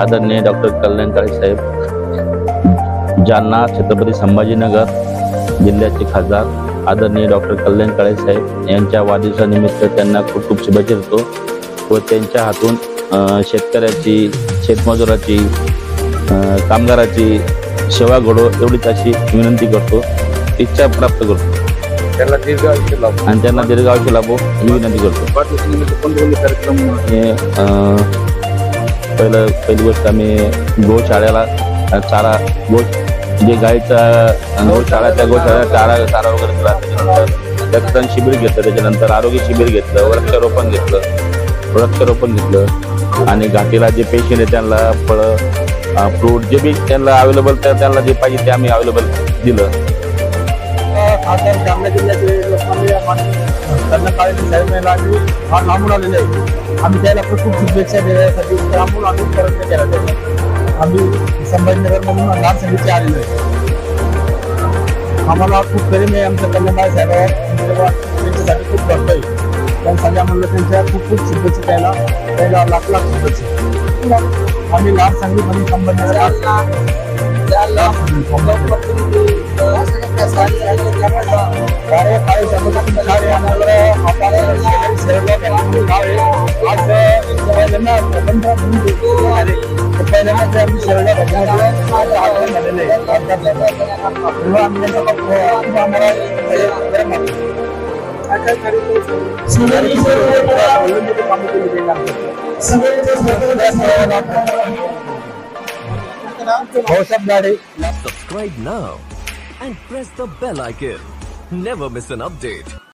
आदरणीय डॉक्टर कल्याण काळे साहेब, जालना छत्रपती संभाजीनगर जिल्ह्याचे खासदार आदरणीय डॉक्टर कल्याण काळे साहेब यांच्या वाढदिवसानिमित्त त्यांना खूप खूप शुभेच्छा देतो व त्यांच्या हातून शेतकऱ्याची, शेतमजुराची, कामगाराची सेवा घडो एवढीच अशी विनंती करतो, इच्छा प्राप्त करतो. त्यांना दीर्घायुष्य लाभो आणि त्यांना दीर्घायुष्य लाभो ही विनंती करतो. पहिली गोष्ट आम्ही गोशाळेला चारा जे गाईचा गोशाळा त्या गोशाळेला चारा वगैरे केला. त्याच्यानंतर रक्तदान शिबिर घेतलं, त्याच्यानंतर आरोग्य शिबिर घेतलं, वृक्षारोपण घेतलं आणि घाटीला जे पेशंट आहे त्यांना फळं, फ्रूट जे बी त्यांना अवेलेबल त्यांना जे पाहिजे ते आम्ही अवेलेबल दिलं. खासदार जालना जिल्ह्याचे कल्याण काळे साहेबांना आम्ही फार लांबून आलेले आहे. आम्ही त्याला खूप शुभेच्छा देण्यासाठी लांबून आम्ही प्रयत्न केला त्याचा. आम्ही संभाजीनगरमधून लाल समिती आलेलो आहे. आम्हाला खूप प्रेम आहे आमच्या कल्याण काळे साहेबांवर, त्यांच्यासाठी खूप करतो आहे. त्यांसाठी आम्हाला त्यांच्या खूप खूप शुभेच्छा त्याला लाख लाख शुभेच्छा. आम्ही लाल सांगलीमधून Sambhajinagar Subscribe now and press the bell icon. Never miss an update.